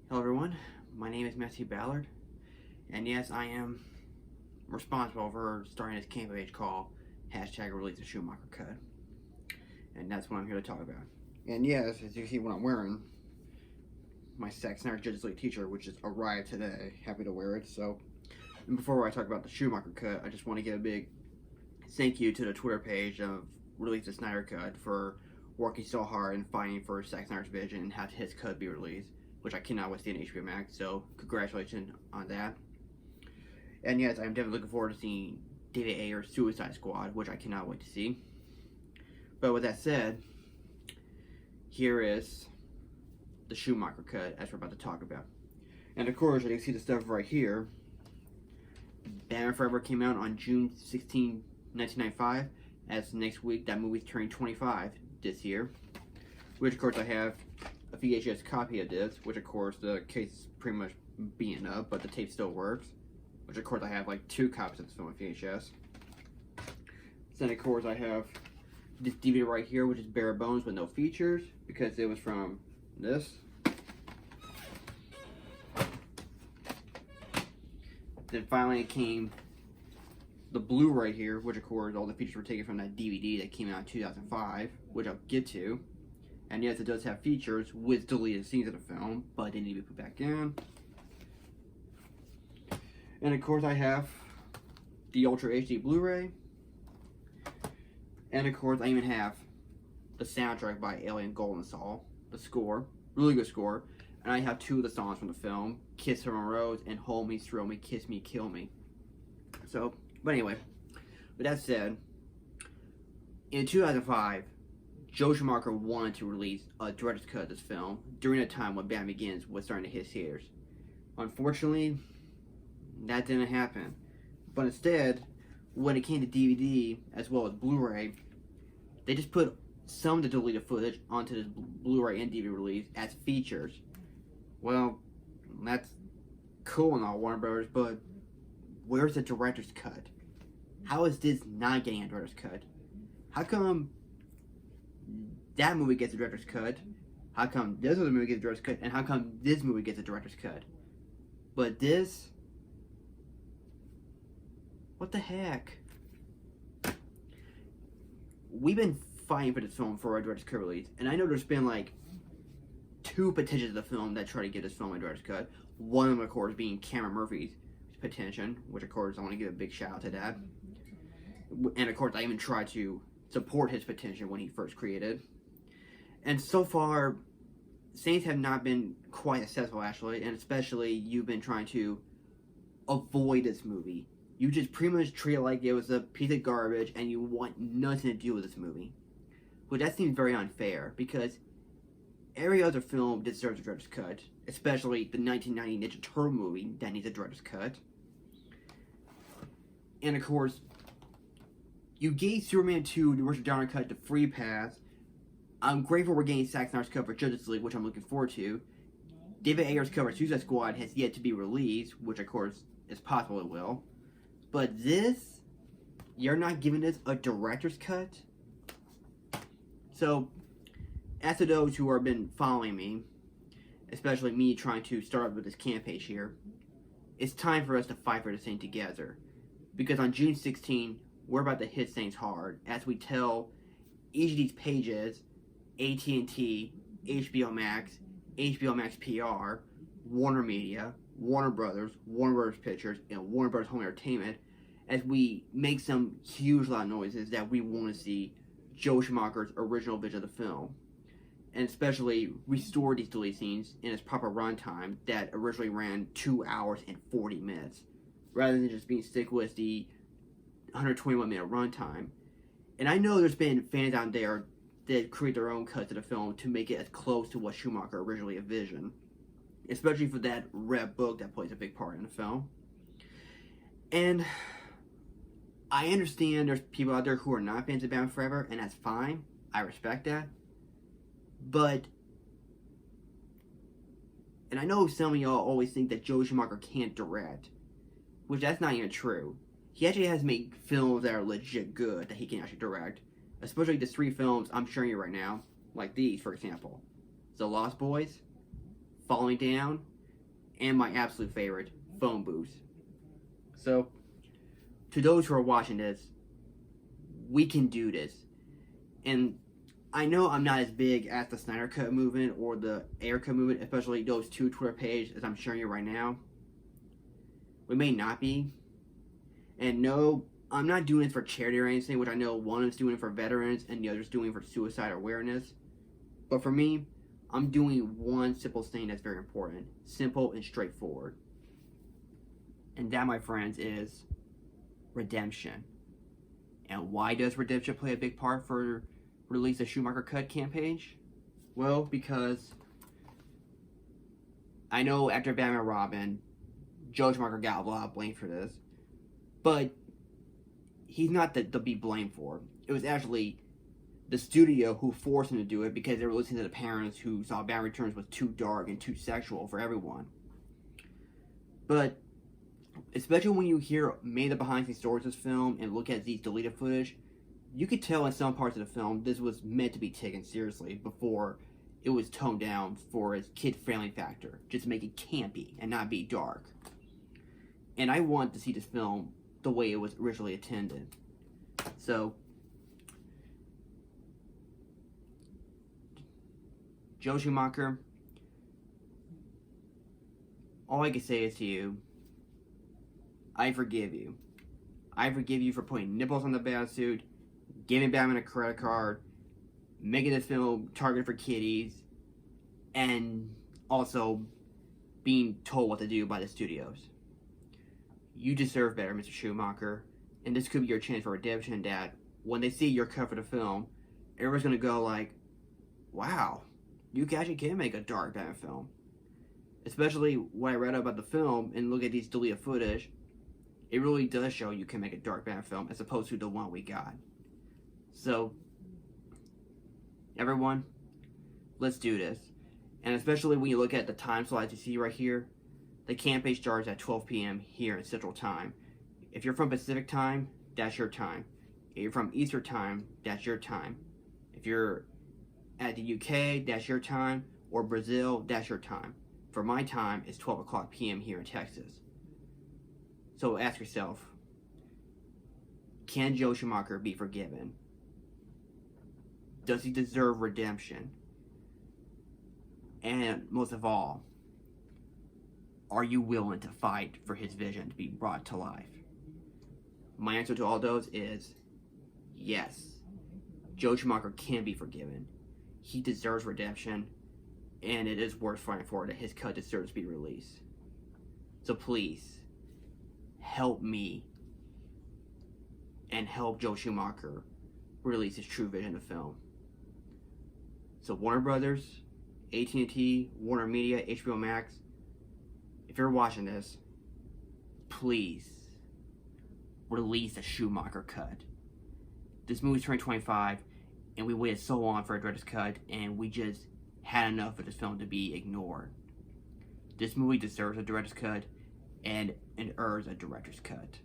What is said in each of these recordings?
Hello everyone, my name is Matthew Ballard, and yes, I am responsible for starting this campaign page called #Release the Schumacher Cut, and that's what I'm here to talk about. And yes, as you can see what I'm wearing, my Zack Snyder Justice League t-shirt, which just arrived today. Happy to wear it. So, and before I talk about the Schumacher Cut, I just want to give a big thank you to the Twitter page of Release the Snyder Cut for working so hard and fighting for Zack Snyder's vision and have his cut be released, which I cannot wait to see on HBO Max, so congratulations on that. And yes, I'm definitely looking forward to seeing David Ayer's Suicide Squad, which I cannot wait to see. But with that said, here is the Schumacher Cut, as we're about to talk about. And of course, you can see the stuff right here. Batman Forever came out on June 16, 1995. As next week, that movie's turning 25 this year. Which, of course, I have a VHS copy of this, which, of course, the case is pretty much beaten up, but the tape still works. Which, of course, I have like 2 copies of this film on VHS. Then, of course, I have this DVD right here, which is bare bones with no features, because it was from this. Then finally it came the Blu-ray here, which of course all the features were taken from that DVD that came out in 2005, which I'll get to. And yes, it does have features with deleted scenes of the film, but they need to be put back in. And of course I have the Ultra HD Blu-ray. And of course I even have the soundtrack by Alien Golden Soul, the score, really good score. And I have 2 of the songs from the film, Kiss From a Rose and Hold Me, Thrill Me, Kiss Me, Kill Me. So, but anyway, with that said, in 2005, Joe Schumacher wanted to release a director's cut of this film during a time when Batman Begins was starting to hit theaters. Unfortunately, that didn't happen. But instead, when it came to DVD as well as Blu-ray, they just put some of the deleted footage onto this Blu-ray and DVD release as features. Well, that's cool and all, Warner Brothers, but where's the director's cut? How is this not getting a director's cut? How come that movie gets a director's cut? How come this other movie gets a director's cut? And how come this movie gets a director's cut? But this... what the heck? We've been fighting for this film for a director's cut release, and I know there's been like 2 petitions of the film that try to get this film a director's cut. One of them, of course, being Cameron Murphy's petition, which, of course, I want to give a big shout out to that. And, of course, I even tried to support his petition when he first created. And so far, things have not been quite successful, actually, and especially you've been trying to avoid this movie. You just pretty much treat it like it was a piece of garbage and you want nothing to do with this movie. But that seems very unfair, because every other film deserves a director's cut, especially the 1990 Ninja Turtle movie that needs a director's cut. And of course, you gave Superman 2 the original director's cut the free pass. I'm grateful we're getting Zack Snyder's cover of Justice League, which I'm looking forward to. David Ayer's cover of Suicide Squad has yet to be released, which of course is possible it will. But this, you're not giving this a director's cut? So, as to those who have been following me, especially me trying to start with this camp page here, it's time for us to fight for this thing together. Because on June 16, we're about to hit things hard as we tell each of these pages, AT&T, HBO Max PR, Warner Media, Warner Brothers Pictures, and Warner Brothers Home Entertainment, as we make some huge loud noises that we want to see Joe Schumacher's original vision of the film, and especially restore these deleted scenes in its proper runtime that originally ran 2 hours and 40 minutes, rather than just being stick with the 121-minute runtime. And I know there's been fans out there that create their own cuts of the film to make it as close to what Schumacher originally envisioned, especially for that red book that plays a big part in the film. And I understand there's people out there who are not fans of Batman Forever, and that's fine. I respect that. But, and I know some of y'all always think that Joe Schumacher can't direct, which that's not even true. He actually has made films that are legit good that he can actually direct, especially the 3 films I'm showing you right now, like these, for example. The Lost Boys, Falling Down, and my absolute favorite, phone booths. So, to those who are watching this, we can do this. And I know I'm not as big as the Snyder Cut movement or the Ayer Cut movement, especially those two Twitter pages as I'm showing you right now. We may not be. And no, I'm not doing this for charity or anything, which I know one is doing it for veterans and the other's doing it for suicide awareness. But for me, I'm doing one simple thing that's very important. Simple and straightforward. And that, my friends, is redemption. And why does redemption play a big part for release the Schumacher Cut campaign? Well, because I know after Batman and Robin, Joe Schumacher got a lot of blame for this. But he's not to be blamed for. It was actually the studio who forced him to do it because they were listening to the parents who saw Batman Returns was too dark and too sexual for everyone. But especially when you hear many of the behind-the-scenes stories of this film and look at these deleted footage, you could tell in some parts of the film this was meant to be taken seriously before it was toned down for its kid-friendly factor, just to make it campy and not be dark. And I want to see this film the way it was originally intended. So, Joe Schumacher, all I can say is to you, I forgive you. I forgive you for putting nipples on the Batsuit, giving Batman a credit card, making this film targeted for kiddies, and also being told what to do by the studios. You deserve better, Mr. Schumacher, and this could be your chance for redemption, that when they see your cut for the film, everyone's going to go like, wow, you actually can make a dark Batman film. Especially when I read about the film and look at these deleted footage, it really does show you can make a dark Batman film as opposed to the one we got. So, everyone, let's do this. And especially when you look at the time slides you see right here, the campaign starts at 12 p.m. here in Central Time. If you're from Pacific Time, that's your time. If you're from Eastern Time, that's your time. If you're at the UK, that's your time. Or Brazil, that's your time. For my time, it's 12 o'clock p.m. here in Texas. So ask yourself, can Joe Schumacher be forgiven? Does he deserve redemption? And most of all, are you willing to fight for his vision to be brought to life? My answer to all those is yes. Joe Schumacher can be forgiven. He deserves redemption, and it is worth fighting for that his cut deserves to be released. So please, help me and help Joe Schumacher release his true vision of film. So Warner Brothers, AT&T, Warner Media, HBO Max, if you're watching this, please release the Schumacher Cut. This movie's 2025, and we waited so long for a director's cut, and we just had enough of this film to be ignored. This movie deserves a director's cut, and it earns a director's cut.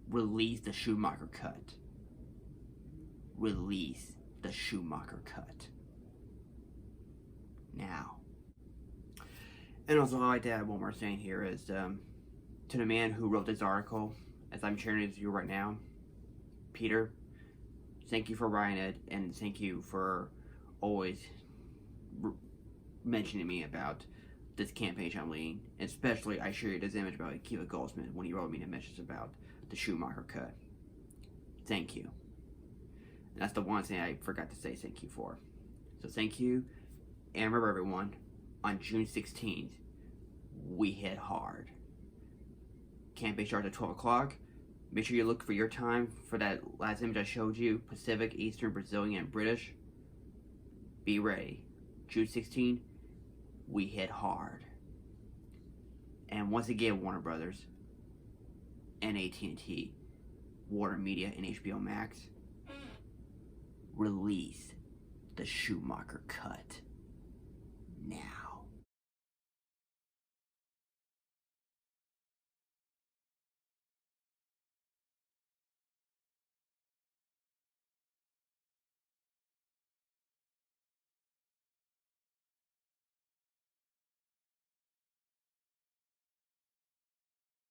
Release the Schumacher Cut. Release the Schumacher Cut. Now. And also, I'd like to add one more thing here is to the man who wrote this article, as I'm sharing it with you right now, Peter, thank you for writing it, and thank you for always mentioning me about this campaign I'm leading. Especially, I shared this image about Akiva Goldsmith when he wrote me the message about the Schumacher Cut. Thank you. And that's the one thing I forgot to say thank you for. So thank you, and remember everyone, on June 16th, we hit hard. Campaign starts at 12 o'clock. Make sure you look for your time for that last image I showed you, Pacific, Eastern, Brazilian, and British. Be ready. June 16th, we hit hard. And once again, Warner Brothers and AT&T, Warner Media and HBO Max, release the Schumacher Cut now.